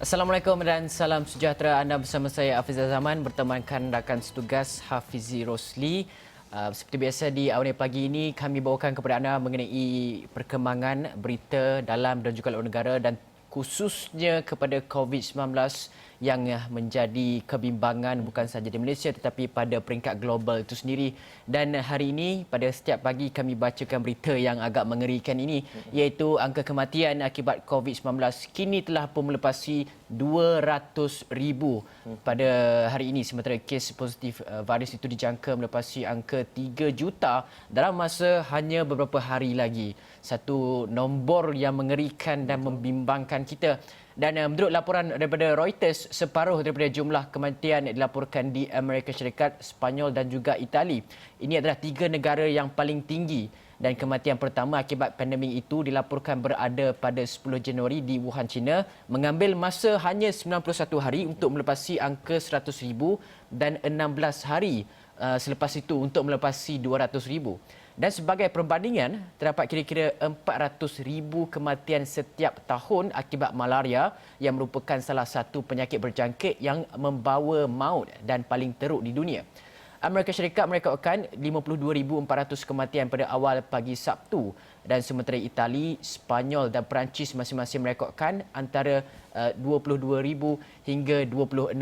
Assalamualaikum dan salam sejahtera. Anda bersama saya Hafiz Zaman bertemankan rakan setugas Hafizi Rosli. Seperti biasa di awal pagi ini kami bawakan kepada anda mengenai perkembangan berita dalam dan juga luar negara dan khususnya kepada COVID-19 yang menjadi kebimbangan bukan sahaja di Malaysia tetapi pada peringkat global itu sendiri. Dan hari ini pada setiap pagi kami bacakan berita yang agak mengerikan ini iaitu angka kematian akibat COVID-19 kini telah pun melepasi 200,000 pada hari ini, sementara kes positif virus itu dijangka melepasi angka 3 juta dalam masa hanya beberapa hari lagi. Satu nombor yang mengerikan dan membimbangkan kita. Dan menurut laporan daripada Reuters, separuh daripada jumlah kematian dilaporkan di Amerika Syarikat, Sepanyol dan juga Itali. Ini adalah tiga negara yang paling tinggi. Dan kematian pertama akibat pandemik itu dilaporkan berada pada 10 Januari di Wuhan, China, mengambil masa hanya 91 hari untuk melepasi angka 100,000 dan 16 hari selepas itu untuk melepasi 200,000. Dan sebagai perbandingan, terdapat kira-kira 400,000 kematian setiap tahun akibat malaria yang merupakan salah satu penyakit berjangkit yang membawa maut dan paling teruk di dunia. Amerika Syarikat merekodkan 52,400 kematian pada awal pagi Sabtu dan sementara Itali, Sepanyol dan Perancis masing-masing merekodkan antara 22,000 hingga 26,000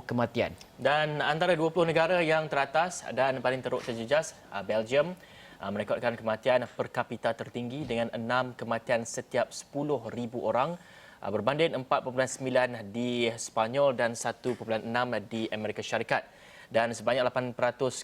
kematian. Dan antara 20 negara yang teratas dan paling teruk terjejas, Belgium merekodkan kematian per kapita tertinggi dengan 6 kematian setiap 10,000 orang berbanding 4,9 di Sepanyol dan 1,6 di Amerika Syarikat. Dan sebanyak 8%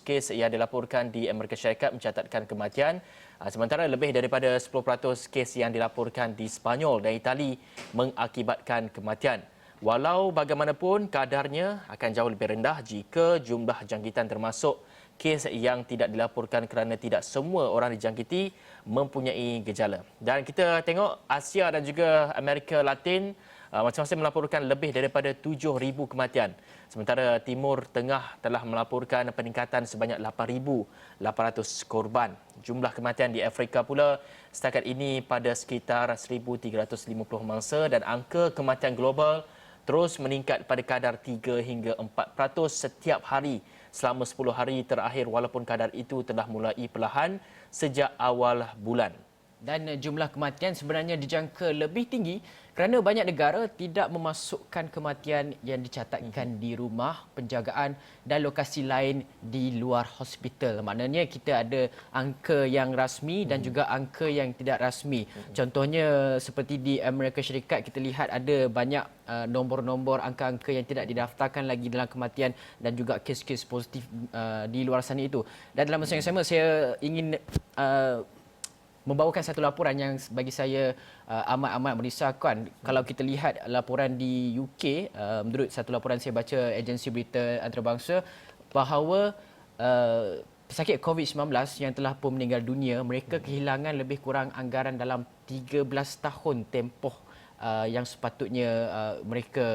kes yang dilaporkan di Amerika Syarikat mencatatkan kematian, sementara lebih daripada 10% kes yang dilaporkan di Sepanyol dan Itali mengakibatkan kematian. Walau bagaimanapun, kadarnya akan jauh lebih rendah jika jumlah jangkitan termasuk kes yang tidak dilaporkan kerana tidak semua orang dijangkiti mempunyai gejala. Dan kita tengok Asia dan juga Amerika Latin masing-masing melaporkan lebih daripada 7,000 kematian. Sementara Timur Tengah telah melaporkan peningkatan sebanyak 8,800 korban. Jumlah kematian di Afrika pula setakat ini pada sekitar 1,350 mangsa dan angka kematian global terus meningkat pada kadar 3 hingga 4% setiap hari selama 10 hari terakhir walaupun kadar itu telah mulai perlahan sejak awal bulan. Dan jumlah kematian sebenarnya dijangka lebih tinggi kerana banyak negara tidak memasukkan kematian yang dicatatkan di rumah penjagaan dan lokasi lain di luar hospital. Maknanya kita ada angka yang rasmi dan juga angka yang tidak rasmi. Contohnya seperti di Amerika Syarikat kita lihat ada banyak nombor-nombor angka-angka yang tidak didaftarkan lagi dalam kematian dan juga kes-kes positif di luar sana itu. Dan dalam masa yang sama saya ingin membawakan satu laporan yang bagi saya amat-amat merisaukan. Kalau kita lihat laporan di UK, menurut satu laporan saya baca agensi berita antarabangsa, bahawa pesakit COVID-19 yang telah pun meninggal dunia, mereka kehilangan lebih kurang anggaran dalam 13 tahun tempoh yang sepatutnya mereka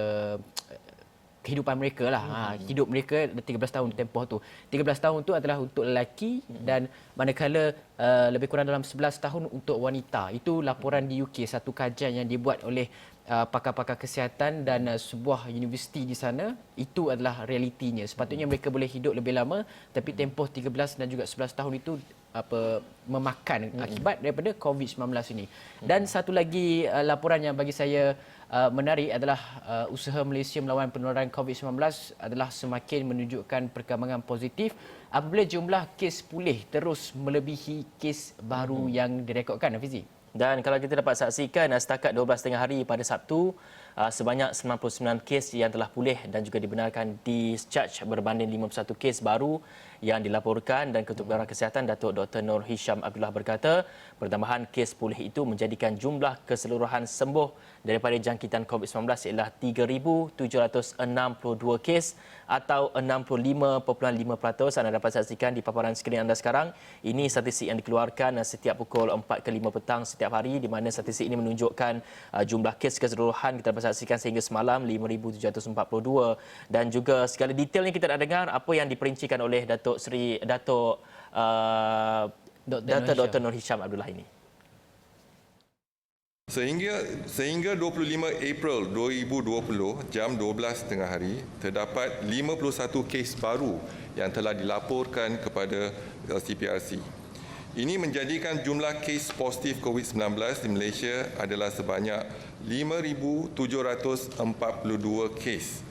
kehidupan mereka lah. Hidup mereka 13 tahun tempoh tu. 13 tahun tu adalah untuk lelaki dan manakala lebih kurang dalam 11 tahun untuk wanita. Itu laporan di UK, satu kajian yang dibuat oleh pakar-pakar kesihatan dan sebuah universiti di sana. Itu adalah realitinya. Sepatutnya mereka boleh hidup lebih lama tapi tempoh 13 dan juga 11 tahun itu memakan akibat daripada COVID-19 ini. Dan satu lagi laporan yang bagi saya menarik adalah usaha Malaysia melawan penularan COVID-19 adalah semakin menunjukkan perkembangan positif apabila jumlah kes pulih terus melebihi kes baru yang direkodkan, Hafizi. Dan kalau kita dapat saksikan setakat 12 tengah hari pada Sabtu, sebanyak 99 kes yang telah pulih dan juga dibenarkan discharge berbanding 51 kes baru yang dilaporkan. Dan Ketua Bidang Kesihatan Datuk Dr. Nur Hisham Abdullah berkata, pertambahan kes pulih itu menjadikan jumlah keseluruhan sembuh daripada jangkitan COVID-19 ialah 3,762 kes atau 65.5%. Anda dapat saksikan di paparan skrin anda sekarang. Ini statistik yang dikeluarkan setiap pukul 4 ke 5 petang setiap hari, di mana statistik ini menunjukkan jumlah kes keseluruhan kita dapat saksikan sehingga semalam 5,742. Dan juga segala detailnya kita nak dengar apa yang diperincikan oleh Datuk Dr. Nur Hisham Abdullah ini. Sehingga 25 April 2020 jam 12 tengah hari terdapat 51 kes baru yang telah dilaporkan kepada CPRC. Ini menjadikan jumlah kes positif COVID-19 di Malaysia adalah sebanyak 5,742 kes.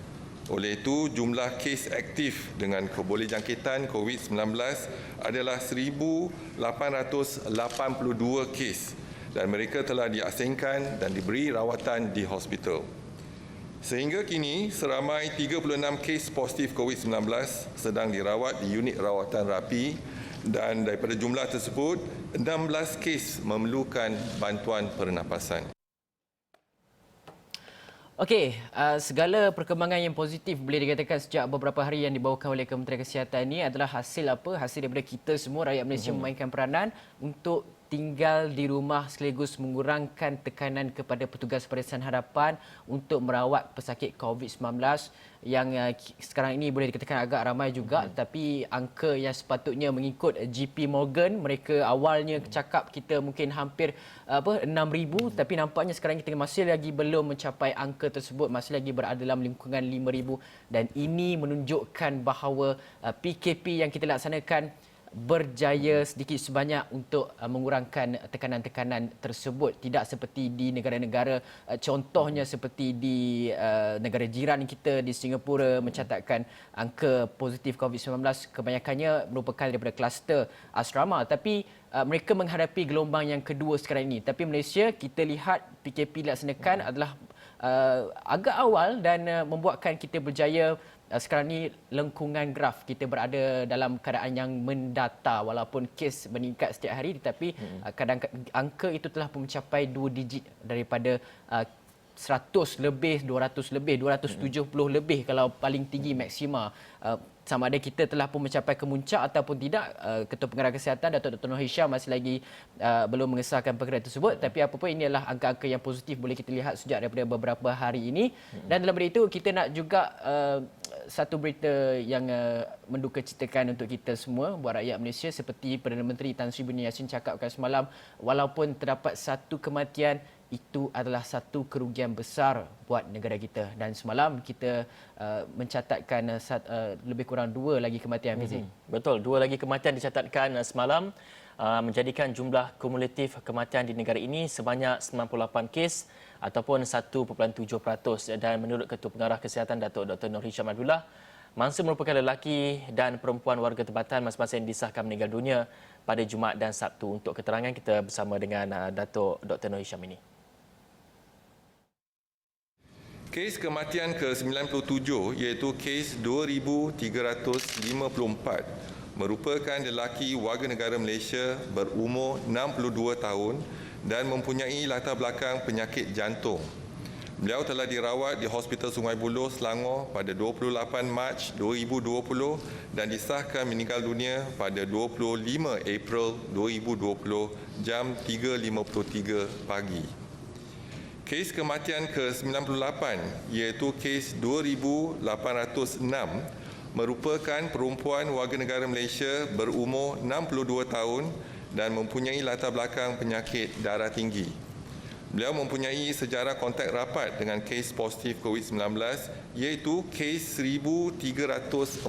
Oleh itu, jumlah kes aktif dengan kebolehjangkitan COVID-19 adalah 1,882 kes dan mereka telah diasingkan dan diberi rawatan di hospital. Sehingga kini, seramai 36 kes positif COVID-19 sedang dirawat di unit rawatan rapi dan daripada jumlah tersebut, 16 kes memerlukan bantuan pernafasan. Okey, segala perkembangan yang positif boleh dikatakan sejak beberapa hari yang dibawakan oleh Kementerian Kesihatan ini adalah hasil apa? Hasil daripada kita semua rakyat Malaysia memainkan peranan untuk tinggal di rumah sekaligus mengurangkan tekanan kepada petugas Barisan Harapan untuk merawat pesakit COVID-19 yang sekarang ini boleh dikatakan agak ramai juga, tapi angka yang sepatutnya mengikut JP Morgan, mereka awalnya cakap kita mungkin hampir 6,000, tapi nampaknya sekarang kita masih lagi belum mencapai angka tersebut, masih lagi berada dalam lingkungan 5,000 dan ini menunjukkan bahawa PKP yang kita laksanakan berjaya sedikit sebanyak untuk mengurangkan tekanan-tekanan tersebut. Tidak seperti di negara-negara contohnya seperti di negara jiran kita di Singapura mencatatkan angka positif COVID-19 kebanyakannya merupakan daripada kluster asrama, tapi mereka menghadapi gelombang yang kedua sekarang ini. Tapi Malaysia kita lihat PKP dilaksanakan adalah agak awal dan membuatkan kita berjaya. Sekarang ni lengkungan graf kita berada dalam keadaan yang mendata walaupun kes meningkat setiap hari, tetapi kadang angka itu telah pun mencapai 2 digit daripada 100 lebih, 200 lebih, 270 lebih kalau paling tinggi maksima. Sama ada kita telah pun mencapai kemuncak ataupun tidak, Ketua Pengarah Kesihatan Datuk Dr. Nur Hisham masih lagi belum mengesahkan perkara tersebut, tapi apa pun ini adalah angka-angka yang positif boleh kita lihat sejak daripada beberapa hari ini. Dan dalam berita itu kita nak juga satu berita yang mendukacitakan untuk kita semua buat rakyat Malaysia, seperti Perdana Menteri Tan Sri Beni Yassin cakapkan semalam, walaupun terdapat satu kematian, itu adalah satu kerugian besar buat negara kita. Dan semalam kita mencatatkan lebih kurang 2 lagi kematian, Fizik. Betul, 2 lagi kematian dicatatkan semalam, menjadikan jumlah kumulatif kematian di negara ini sebanyak 98 kes ataupun 1.7%. Dan menurut Ketua Pengarah Kesihatan Datuk Dr. Nur Hisham Abdullah, mangsa merupakan lelaki dan perempuan warga tempatan masing-masing disahkan meninggal dunia pada Jumaat dan Sabtu. Untuk keterangan kita bersama dengan Datuk Dr. Nur Hisham ini. Kes kematian ke-97 iaitu kes 2,354 merupakan lelaki warga negara Malaysia berumur 62 tahun dan mempunyai latar belakang penyakit jantung. Beliau telah dirawat di Hospital Sungai Buloh, Selangor pada 28 Mac 2020 dan disahkan meninggal dunia pada 25 April 2020 jam 3.53 pagi. Kes kematian ke-98 iaitu kes 2,806 merupakan perempuan warga negara Malaysia berumur 62 tahun dan mempunyai latar belakang penyakit darah tinggi. Beliau mempunyai sejarah kontak rapat dengan kes positif COVID-19 iaitu kes 1,346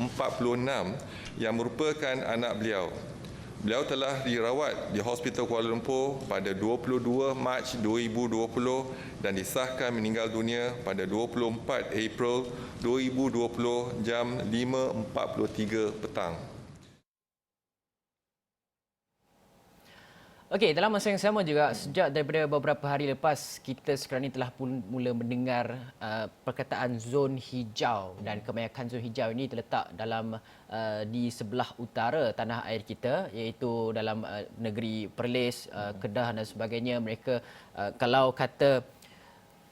yang merupakan anak beliau. Beliau telah dirawat di Hospital Kuala Lumpur pada 22 Mac 2020 dan disahkan meninggal dunia pada 24 April 2020 jam 5.43 petang. Okey, dalam masa yang sama juga, sejak daripada beberapa hari lepas, kita sekarang ini telah pun mula mendengar perkataan zon hijau, dan kebanyakan zon hijau ini terletak dalam di sebelah utara tanah air kita, iaitu dalam negeri Perlis, Kedah dan sebagainya. Mereka kalau kata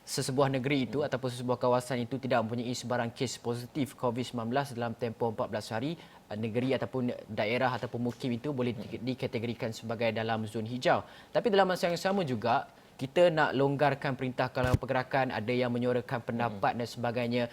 sesebuah negeri itu ataupun sesebuah kawasan itu tidak mempunyai sebarang kes positif COVID-19 dalam tempoh 14 hari, negeri ataupun daerah ataupun mukim itu boleh dikategorikan sebagai dalam zon hijau. Tapi dalam masa yang sama juga, kita nak longgarkan perintah kawalan pergerakan, ada yang menyuarakan pendapat dan sebagainya.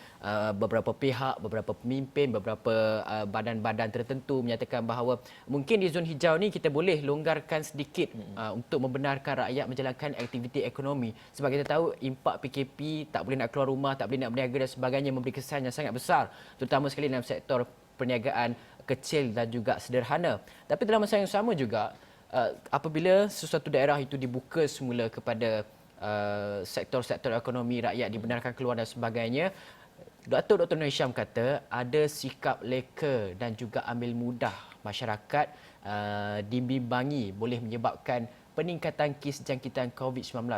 Beberapa pihak, beberapa pemimpin, beberapa badan-badan tertentu menyatakan bahawa mungkin di zon hijau ni kita boleh longgarkan sedikit untuk membenarkan rakyat menjalankan aktiviti ekonomi. Sebab kita tahu impak PKP, tak boleh nak keluar rumah, tak boleh nak berniaga dan sebagainya, memberi kesan yang sangat besar, terutama sekali dalam sektor perniagaan kecil dan juga sederhana. Tapi dalam masa yang sama juga, apabila sesuatu daerah itu dibuka semula kepada sektor-sektor ekonomi, rakyat dibenarkan keluar dan sebagainya, Dr. Nur Hisham kata ada sikap leka dan juga ambil mudah masyarakat dibimbangi boleh menyebabkan peningkatan kes jangkitan COVID-19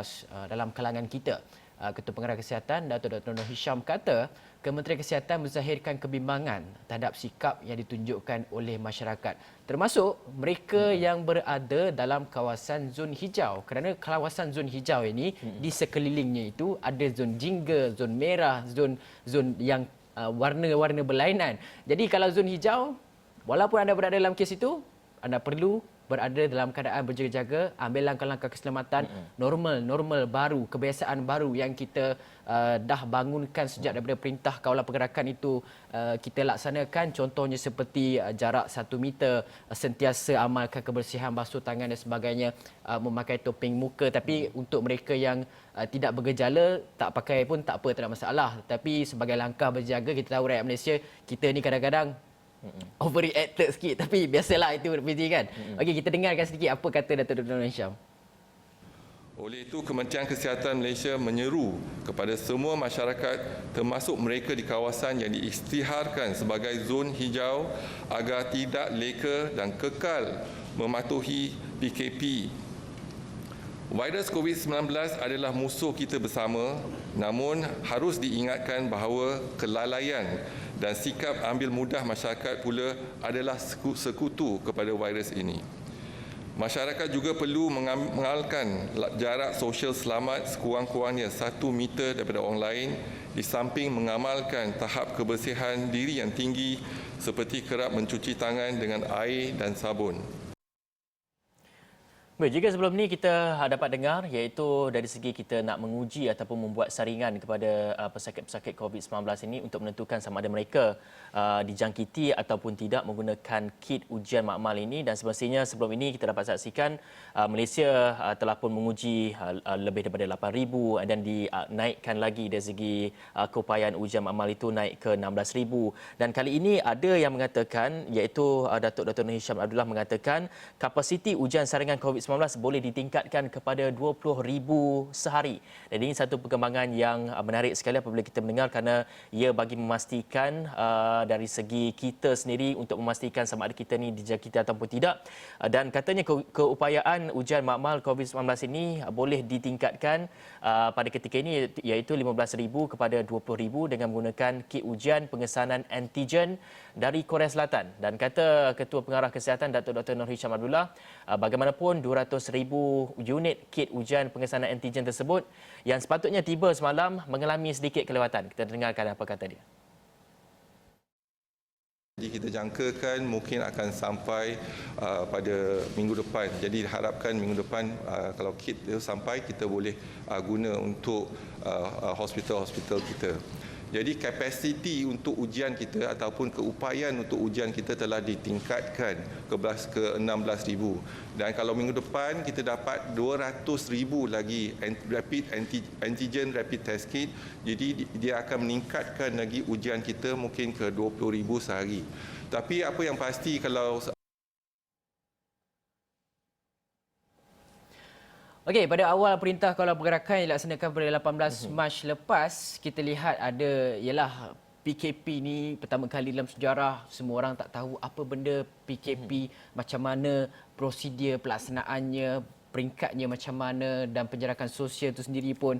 dalam kalangan kita. Ketua Pengarah Kesihatan Dr. Nur Hisham kata Kementerian Kesihatan menzahirkan kebimbangan terhadap sikap yang ditunjukkan oleh masyarakat, termasuk mereka yang berada dalam kawasan zon hijau, kerana kawasan zon hijau ini di sekelilingnya itu ada zon jingga, zon merah, zon yang warna-warna berlainan. Jadi kalau zon hijau, walaupun anda berada dalam kes itu, anda perlu berada dalam keadaan berjaga-jaga, ambil langkah-langkah keselamatan normal baru, kebiasaan baru yang kita dah bangunkan sejak daripada perintah kawalan pergerakan itu kita laksanakan. Contohnya seperti jarak 1 meter, sentiasa amalkan kebersihan, basuh tangan dan sebagainya, memakai topeng muka. Tapi untuk mereka yang tidak bergejala, tak pakai pun tak apa, tak ada masalah. Tapi sebagai langkah berjaga, kita tahu rakyat Malaysia, kita ni kadang-kadang overreacted sikit, tapi biasalah, itu berbeza kan. Okey, kita dengarkan sedikit apa kata Datuk Nur Hisham. Oleh itu, Kementerian Kesihatan Malaysia menyeru kepada semua masyarakat, termasuk mereka di kawasan yang diisytiharkan sebagai zon hijau, agar tidak leka dan kekal mematuhi PKP. Virus COVID-19 adalah musuh kita bersama, namun harus diingatkan bahawa kelalaian dan sikap ambil mudah masyarakat pula adalah sekutu kepada virus ini. Masyarakat juga perlu mengamalkan jarak sosial selamat sekurang-kurangnya 1 meter daripada orang lain, di samping mengamalkan tahap kebersihan diri yang tinggi seperti kerap mencuci tangan dengan air dan sabun. Baik, jika sebelum ni kita dapat dengar, iaitu dari segi kita nak menguji ataupun membuat saringan kepada pesakit-pesakit COVID-19 ini untuk menentukan sama ada mereka dijangkiti ataupun tidak menggunakan kit ujian makmal ini. Dan semestinya sebelum ini kita dapat saksikan Malaysia telah pun menguji lebih daripada 8,000 dan dinaikkan lagi dari segi keupayaan ujian makmal itu naik ke 16,000. Dan kali ini ada yang mengatakan, iaitu Datuk Dr. Nur Hisham Abdullah mengatakan kapasiti ujian saringan COVID-19 boleh ditingkatkan kepada 20,000 sehari. Dan ini satu perkembangan yang menarik sekali apabila kita mendengar, kerana ia bagi memastikan dari segi kita sendiri untuk memastikan sama ada kita ni dijangkiti ataupun tidak. Dan katanya keupayaan ujian makmal COVID-19 ini boleh ditingkatkan pada ketika ini, iaitu 15,000 kepada 20,000 dengan menggunakan kit ujian pengesanan antigen dari Korea Selatan. Dan kata Ketua Pengarah Kesihatan Datuk Dr. Nur Hisham Abdullah, bagaimanapun 200,000 unit kit ujian pengesanan antigen tersebut yang sepatutnya tiba semalam mengalami sedikit kelewatan. Kita dengarkan apa kata dia. Jadi kita jangkakan mungkin akan sampai pada minggu depan. Jadi diharapkan minggu depan kalau kit itu sampai, kita boleh guna untuk hospital-hospital kita. Jadi kapasiti untuk ujian kita ataupun keupayaan untuk ujian kita telah ditingkatkan ke 16,000. Dan kalau minggu depan kita dapat 200,000 lagi antigen rapid test kit, jadi dia akan meningkatkan lagi ujian kita mungkin ke 20,000 sehari. Tapi apa yang pasti, kalau Okey, pada awal perintah kawalan pergerakan yang dilaksanakan pada 18 Mac lepas, kita lihat ada ialah PKP ni pertama kali dalam sejarah. Semua orang tak tahu apa benda PKP, macam mana prosedur pelaksanaannya, peringkatnya macam mana, dan penjarakan sosial itu sendiri pun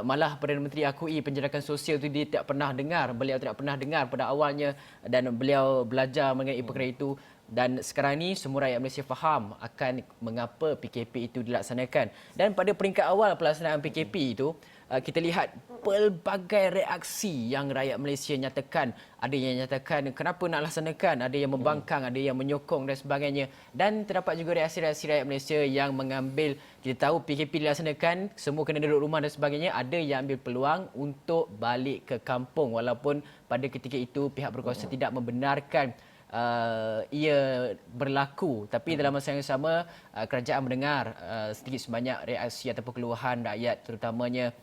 malah Perdana Menteri akui penjarakan sosial itu dia tak pernah dengar, beliau tidak pernah dengar pada awalnya, dan beliau belajar mengenai perkara itu. Dan sekarang ni semua rakyat Malaysia faham akan mengapa PKP itu dilaksanakan. Dan pada peringkat awal pelaksanaan PKP itu, kita lihat pelbagai reaksi yang rakyat Malaysia nyatakan. Ada yang nyatakan kenapa nak laksanakan, ada yang membangkang, ada yang menyokong dan sebagainya. Dan terdapat juga reaksi-reaksi rakyat Malaysia yang mengambil, kita tahu PKP dilaksanakan, semua kena duduk rumah dan sebagainya, ada yang ambil peluang untuk balik ke kampung walaupun pada ketika itu pihak berkuasa tidak membenarkan ia berlaku. Tapi dalam masa yang sama, kerajaan mendengar sedikit sebanyak reaksi ataupun keluhan rakyat, terutamanya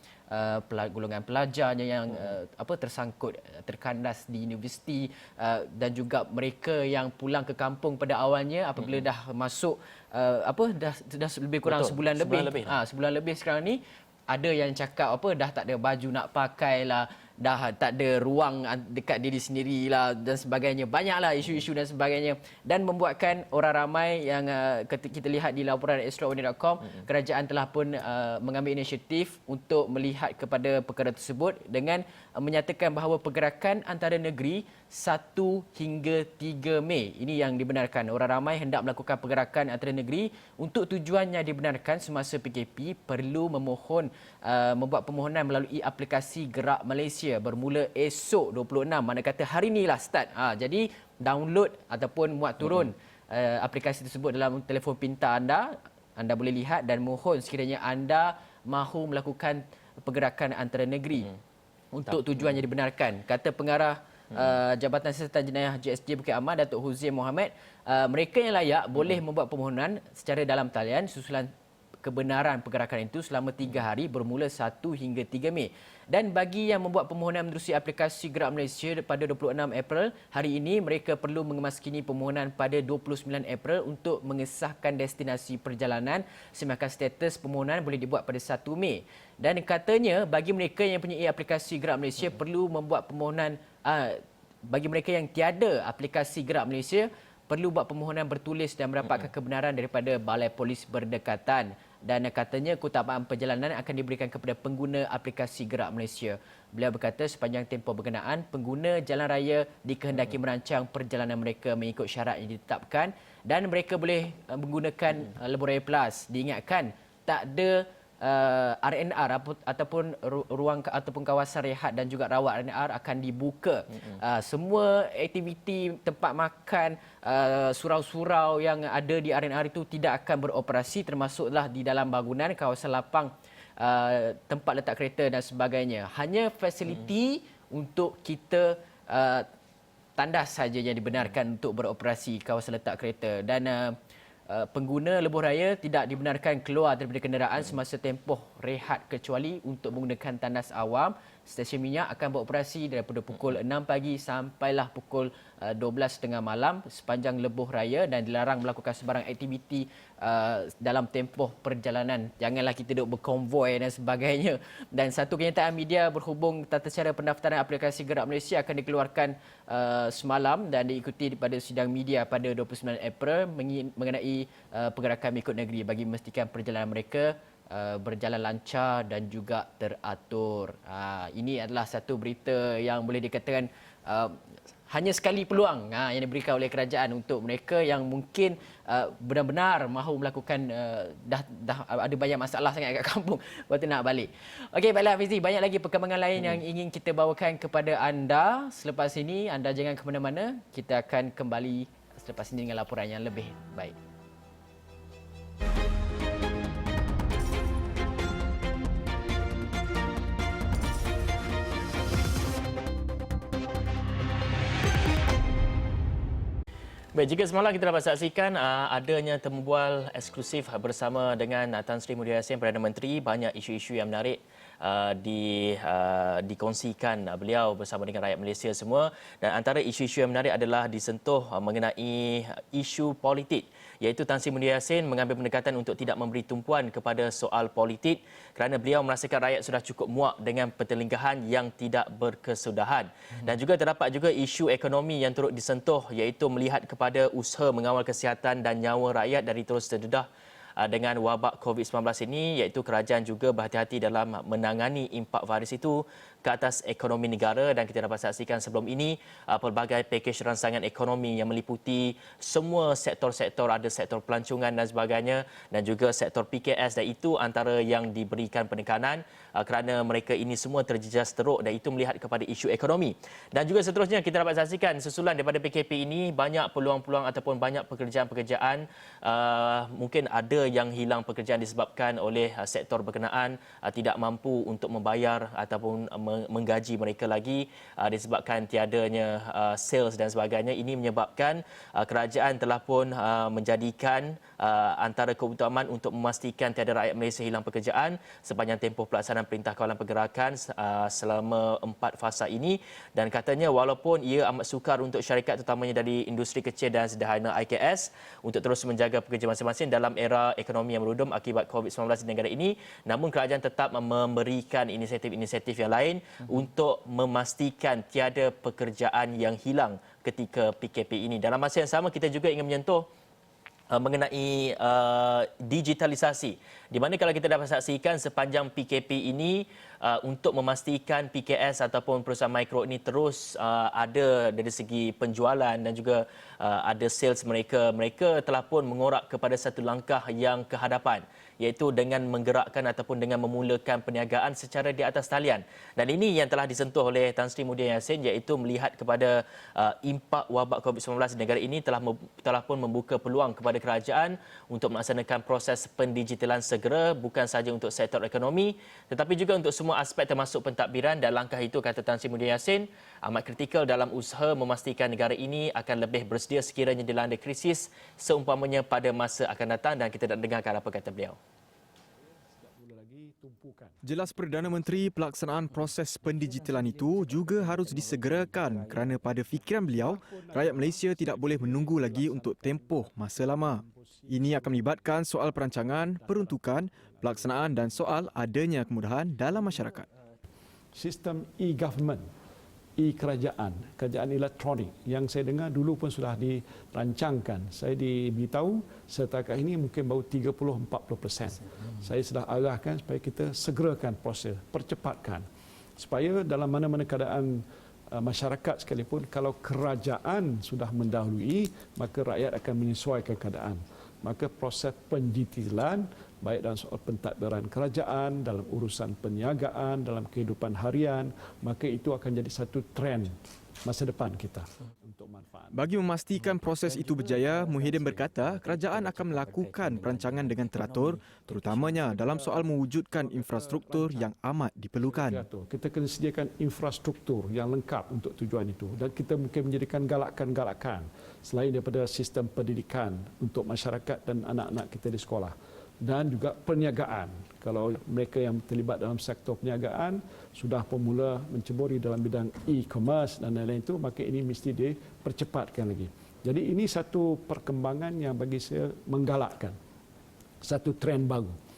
golongan pelajarnya yang tersangkut, terkandas di universiti, dan juga mereka yang pulang ke kampung pada awalnya apabila dah masuk dah lebih kurang sebulan lebih. Sebulan lebih sekarang ni, ada yang cakap dah tak ada baju nak pakai lah, dah tak ada ruang dekat diri sendiri lah dan sebagainya. Banyaklah isu-isu dan sebagainya, dan membuatkan orang ramai yang kita lihat di laporan extraordinary.com, kerajaan telah pun mengambil inisiatif untuk melihat kepada perkara tersebut dengan menyatakan bahawa pergerakan antara negeri 1 hingga 3 Mei ini yang dibenarkan. Orang ramai hendak melakukan pergerakan antara negeri untuk tujuan yang dibenarkan semasa PKP perlu membuat permohonan melalui aplikasi Gerak Malaysia bermula esok 26, mana kata hari inilah start. Jadi download ataupun muat turun aplikasi tersebut dalam telefon pintar anda. Anda boleh lihat dan mohon sekiranya anda mahu melakukan pergerakan antara negeri untuk tujuan yang dibenarkan. Kata pengarah Jabatan Siasatan Jenayah JSJ Bukit Aman, Datuk Huzair Mohamed, mereka yang layak boleh membuat permohonan secara dalam talian susulan kebenaran pergerakan itu selama 3 hari bermula 1 hingga 3 Mei. Dan bagi yang membuat permohonan menerusi aplikasi Gerak Malaysia pada 26 April, hari ini mereka perlu mengemaskini permohonan pada 29 April untuk mengesahkan destinasi perjalanan, sedangkan status permohonan boleh dibuat pada 1 Mei. Dan katanya bagi mereka yang mempunyai aplikasi Gerak Malaysia perlu membuat permohonan, bagi mereka yang tiada aplikasi Gerak Malaysia perlu buat permohonan bertulis dan mendapatkan kebenaran daripada Balai Polis berdekatan. Dan katanya keutamaan perjalanan akan diberikan kepada pengguna aplikasi Gerak Malaysia. Beliau berkata sepanjang tempoh berkenaan, pengguna jalan raya dikehendaki merancang perjalanan mereka mengikut syarat yang ditetapkan dan mereka boleh menggunakan Lebuh Raya Plus. Diingatkan tak ada RNR ataupun ruang ataupun kawasan rehat dan juga rawat RNR akan dibuka. Semua aktiviti tempat makan, surau-surau yang ada di RNR itu tidak akan beroperasi, termasuklah di dalam bangunan, kawasan lapang, tempat letak kereta dan sebagainya. Hanya fasiliti untuk kita tandas saja yang dibenarkan untuk beroperasi kawasan letak kereta. Dan pengguna lebuh raya tidak dibenarkan keluar daripada kenderaan semasa tempoh rehat kecuali untuk menggunakan tandas awam. Stesen minyak akan beroperasi daripada pukul 6 pagi sampailah pukul 12.30 malam sepanjang lebuh raya dan dilarang melakukan sebarang aktiviti dalam tempoh perjalanan. Janganlah kita duduk berkonvoi dan sebagainya. Dan satu kenyataan media berhubung tata cara pendaftaran aplikasi Gerak Malaysia akan dikeluarkan semalam dan diikuti pada sidang media pada 29 April mengenai pergerakan mengikut negeri bagi memastikan perjalanan mereka berjalan lancar dan juga teratur. Ini adalah satu berita yang boleh dikatakan hanya sekali peluang yang diberikan oleh kerajaan untuk mereka yang mungkin benar-benar mahu melakukan dah ada banyak masalah sangat kat kampung waktu nak balik. Okey, baiklah Fizi, banyak lagi perkembangan lain yang ingin kita bawakan kepada anda. Selepas ini anda jangan ke mana-mana. Kita akan kembali selepas ini dengan laporan yang lebih baik. Baik, jika semalam kita dapat saksikan adanya temubual eksklusif bersama dengan Tan Sri Muhyiddin Yassin, Perdana Menteri, banyak isu-isu yang menarik dikongsikan beliau bersama dengan rakyat Malaysia semua, dan antara isu-isu yang menarik adalah disentuh mengenai isu politik, iaitu Tan Sri Muhyiddin Yassin mengambil pendekatan untuk tidak memberi tumpuan kepada soal politik kerana beliau merasakan rakyat sudah cukup muak dengan pertelingkahan yang tidak berkesudahan. Dan juga terdapat juga isu ekonomi yang turut disentuh, iaitu melihat kepada usaha mengawal kesihatan dan nyawa rakyat dari terus terdedah dengan wabak COVID-19 ini, iaitu kerajaan juga berhati-hati dalam menangani impak virus itu ke atas ekonomi negara, dan kita dapat saksikan sebelum ini pelbagai pakej rangsangan ekonomi yang meliputi semua sektor-sektor, ada sektor pelancongan dan sebagainya, dan juga sektor PKS, dan itu antara yang diberikan penekanan kerana mereka ini semua terjejas teruk, dan itu melihat kepada isu ekonomi. Dan juga seterusnya kita dapat saksikan susulan daripada PKP ini banyak peluang-peluang ataupun banyak pekerjaan-pekerjaan, mungkin ada yang hilang pekerjaan disebabkan oleh sektor berkenaan tidak mampu untuk membayar ataupun menggaji mereka lagi disebabkan tiadanya sales dan sebagainya. Ini menyebabkan kerajaan telah pun menjadikan antara keutamaan untuk memastikan tiada rakyat Malaysia hilang pekerjaan sepanjang tempoh pelaksanaan Perintah Kawalan Pergerakan selama 4 fasa ini, dan katanya walaupun ia amat sukar untuk syarikat terutamanya dari industri kecil dan sederhana IKS untuk terus menjaga pekerja masing-masing dalam era ekonomi yang merudum akibat COVID-19 di negara ini, namun kerajaan tetap memberikan inisiatif-inisiatif yang lain untuk memastikan tiada pekerjaan yang hilang ketika PKP ini. Dalam masa yang sama kita juga ingin menyentuh mengenai digitalisasi, di mana kalau kita dapat saksikan sepanjang PKP ini untuk memastikan PKS ataupun perusahaan mikro ini terus ada dari segi penjualan dan juga ada sales mereka telah pun mengorak kepada satu langkah yang ke hadapan, iaitu dengan menggerakkan ataupun dengan memulakan perniagaan secara di atas talian. Dan ini yang telah disentuh oleh Tan Sri Muhyiddin Yassin, iaitu melihat kepada impak wabak COVID-19 di negara ini telah pun membuka peluang kepada kerajaan untuk melaksanakan proses pendigitalan segera, bukan sahaja untuk sektor ekonomi tetapi juga untuk semua aspek termasuk pentadbiran, dan langkah itu, kata Tan Sri Muhyiddin Yassin, amat kritikal dalam usaha memastikan negara ini akan lebih bersedia sekiranya dilanda krisis seumpamanya pada masa akan datang, dan kita nak dengarkan apa kata beliau. Jelas Perdana Menteri, pelaksanaan proses pendigitalan itu juga harus disegerakan kerana pada fikiran beliau, rakyat Malaysia tidak boleh menunggu lagi untuk tempoh masa lama. Ini akan melibatkan soal perancangan, peruntukan, pelaksanaan dan soal adanya kemudahan dalam masyarakat. Sistem e-government, e-kerajaan, kerajaan elektronik yang saya dengar dulu pun sudah dirancangkan. Saya diberitahu setakat ini mungkin baru 30-40%. Saya sudah arahkan supaya kita segerakan proses, percepatkan. Supaya dalam mana-mana keadaan masyarakat sekalipun, kalau kerajaan sudah mendahului, maka rakyat akan menyesuaikan keadaan. Maka proses pendigitalan, baik dalam soal pentadbiran kerajaan, dalam urusan perniagaan, dalam kehidupan harian, maka itu akan jadi satu trend masa depan kita untuk manfaat. Bagi memastikan proses itu berjaya, Muhyiddin berkata kerajaan akan melakukan perancangan dengan teratur, terutamanya dalam soal mewujudkan infrastruktur yang amat diperlukan. Kita kena sediakan infrastruktur yang lengkap untuk tujuan itu, dan kita mungkin menjadikan galakan-galakan selain daripada sistem pendidikan untuk masyarakat dan anak-anak kita di sekolah, dan juga perniagaan. Kalau mereka yang terlibat dalam sektor perniagaan sudah pemula menceburi dalam bidang e-commerce dan lain-lain itu, maka ini mesti dipercepatkan lagi. Jadi ini satu perkembangan yang bagi saya menggalakkan, satu trend baru.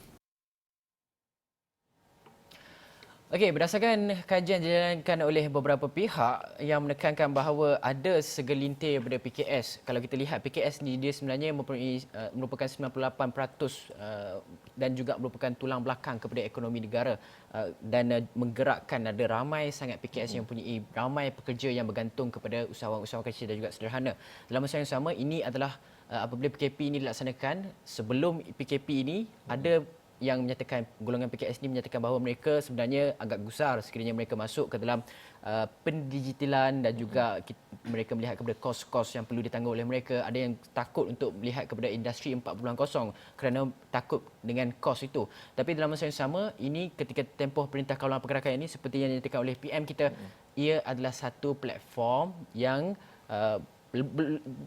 Okey, berdasarkan kajian dijalankan oleh beberapa pihak yang menekankan bahawa ada segelintir daripada PKS. Kalau kita lihat PKS ni dia sebenarnya merupakan 98% dan juga merupakan tulang belakang kepada ekonomi negara dan menggerakkan, ada ramai sangat PKS yang mempunyai ramai pekerja yang bergantung kepada usahawan-usahawan kecil dan juga sederhana. Dalam masa yang sama, ini adalah apabila PKP ini dilaksanakan, sebelum PKP ini ada yang menyatakan, golongan PKS ini menyatakan bahawa mereka sebenarnya agak gusar sekiranya mereka masuk ke dalam pendigitalan, dan juga mereka melihat kepada kos-kos yang perlu ditanggung oleh mereka. Ada yang takut untuk melihat kepada industri 4.0 kerana takut dengan kos itu. Tapi dalam masa yang sama, ini ketika tempoh Perintah Kawalan Pergerakan ini, seperti yang dinyatakan oleh PM kita, ia adalah satu platform yang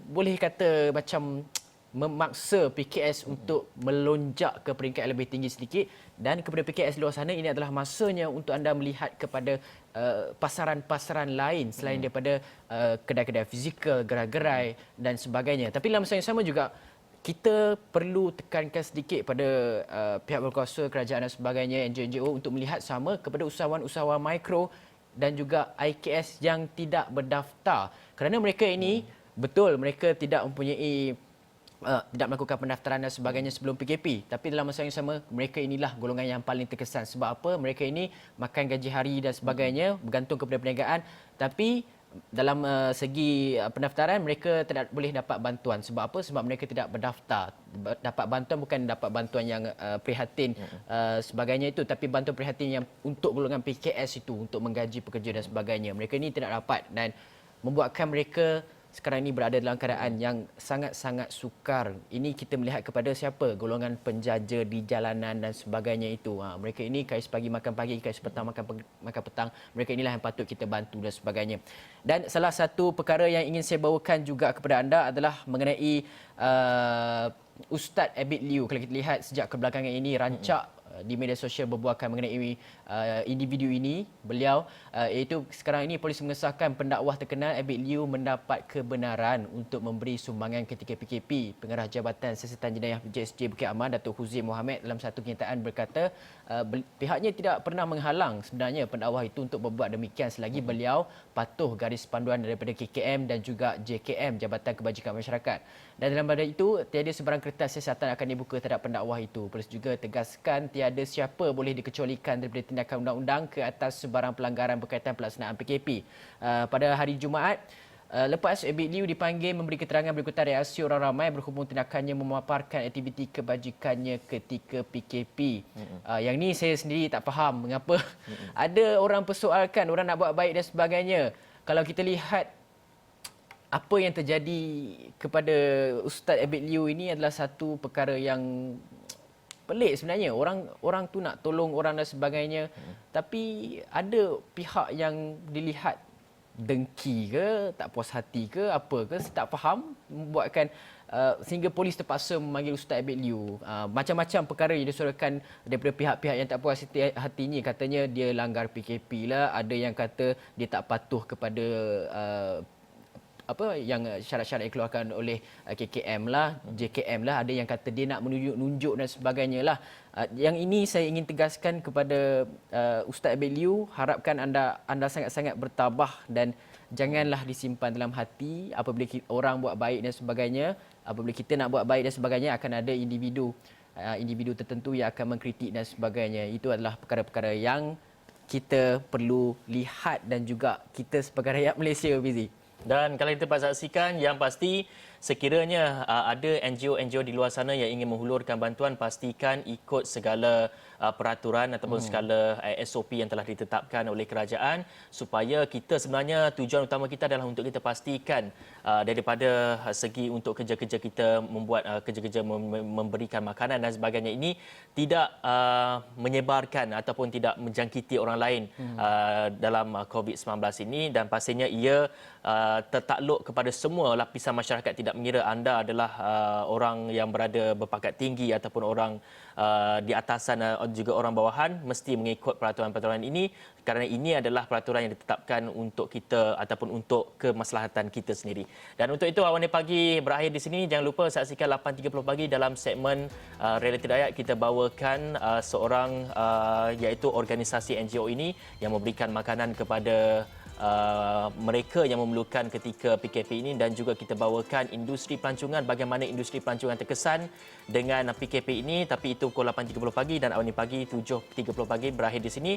boleh kata macam memaksa PKS untuk melonjak ke peringkat yang lebih tinggi sedikit, dan kepada PKS luar sana, ini adalah masanya untuk anda melihat kepada pasaran-pasaran lain selain daripada kedai-kedai fizikal, gerai-gerai dan sebagainya. Tapi dalam masa yang sama juga, kita perlu tekankan sedikit pada pihak berkuasa, kerajaan dan sebagainya, NGO untuk melihat sama kepada usahawan-usahawan mikro dan juga IKS yang tidak berdaftar. Kerana mereka ini, betul mereka tidak mempunyai tidak melakukan pendaftaran dan sebagainya sebelum PKP. Tapi dalam masa yang sama, mereka inilah golongan yang paling terkesan. Sebab apa? Mereka ini makan gaji hari dan sebagainya, bergantung kepada perniagaan. Tapi dalam segi pendaftaran, mereka tidak boleh dapat bantuan. Sebab apa? Sebab mereka tidak berdaftar. Dapat bantuan bukan dapat bantuan yang prihatin sebagainya itu, tapi bantuan prihatin yang untuk golongan PKS itu, untuk menggaji pekerja dan sebagainya. Mereka ini tidak dapat dan membuatkan mereka sekarang ini berada dalam keadaan yang sangat-sangat sukar. Ini kita melihat kepada siapa? Golongan penjaja di jalanan dan sebagainya itu. Mereka ini kais pagi makan pagi, kais petang makan petang. Mereka inilah yang patut kita bantu dan sebagainya. Dan salah satu perkara yang ingin saya bawakan juga kepada anda adalah mengenai Ustaz Abid Liu. Kalau kita lihat sejak kebelakangan ini rancak di media sosial berbualkan mengenai individu ini, beliau iaitu sekarang ini polis mengesahkan pendakwah terkenal Abid Liu mendapat kebenaran untuk memberi sumbangan ketika PKP. Pengarah Jabatan Siasatan Jenayah JSJ Bukit Aman, Datuk Huzaim Mohamed, dalam satu kenyataan berkata pihaknya tidak pernah menghalang sebenarnya pendakwah itu untuk berbuat demikian selagi beliau patuh garis panduan daripada KKM dan juga JKM, Jabatan Kebajikan Masyarakat. Dan dalam pada itu, tiada sebarang kertas siasatan akan dibuka terhadap pendakwah itu. Polis juga tegaskan tiada siapa boleh dikecualikan daripada tindakan undang-undang ke atas sebarang pelanggaran berkaitan pelaksanaan PKP. Pada hari Jumaat, lepas Abid Liu dipanggil memberi keterangan berikutan reaksi orang ramai berhubung tindakannya memaparkan aktiviti kebajikannya ketika PKP. Yang ni saya sendiri tak faham mengapa ada orang persoalkan, orang nak buat baik dan sebagainya. Kalau kita lihat apa yang terjadi kepada Ustaz Abid Liu ini adalah satu perkara yang pelik sebenarnya. Orang tu nak tolong orang dan sebagainya, tapi ada pihak yang dilihat dengki ke, tak puas hati ke, apa ke, saya tak faham, membuatkan sehingga polis terpaksa memanggil Ustaz Abid Liu. Macam-macam perkara yang disorangkan daripada pihak-pihak yang tak puas hati ini. Katanya dia langgar PKP lah, ada yang kata dia tak patuh kepada yang syarat-syarat dikeluarkan oleh KKM lah, JKM lah, ada yang kata dia nak menunjuk dan sebagainya lah. Yang ini saya ingin tegaskan kepada Ustaz Abid Liu, harapkan anda sangat-sangat bertabah dan janganlah disimpan dalam hati. Apabila orang buat baik dan sebagainya, apabila kita nak buat baik dan sebagainya, akan ada individu tertentu yang akan mengkritik dan sebagainya. Itu adalah perkara-perkara yang kita perlu lihat dan juga kita sebagai rakyat Malaysia, Fizi. Dan kalau kita dapat saksikan, yang pasti sekiranya ada NGO-NGO di luar sana yang ingin menghulurkan bantuan, pastikan ikut segala peraturan ataupun segala SOP yang telah ditetapkan oleh kerajaan, supaya kita sebenarnya tujuan utama kita adalah untuk kita pastikan daripada segi untuk kerja-kerja kita membuat kerja-kerja memberikan makanan dan sebagainya ini tidak menyebarkan ataupun tidak menjangkiti orang lain dalam COVID-19 ini, dan pastinya ia tertakluk kepada semua lapisan masyarakat, tidak mengira anda adalah orang yang berada berpangkat tinggi ataupun orang di atasan juga orang bawahan, mesti mengikut peraturan-peraturan ini, kerana ini adalah peraturan yang ditetapkan untuk kita ataupun untuk kemaslahatan kita sendiri. Dan untuk itu Awani Pagi berakhir di sini. Jangan lupa saksikan 8.30 pagi dalam segmen Realiti Rakyat. Kita bawakan seorang iaitu organisasi NGO ini yang memberikan makanan kepada mereka yang memerlukan ketika PKP ini, dan juga kita bawakan industri pelancongan, bagaimana industri pelancongan terkesan dengan PKP ini. Tapi itu pukul 8.30 pagi dan Awani Pagi 7.30 pagi berakhir di sini.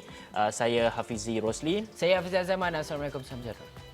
Saya Hafizi Rosli. Saya Hafiz Zaman. Assalamualaikum. Salam sejahtera.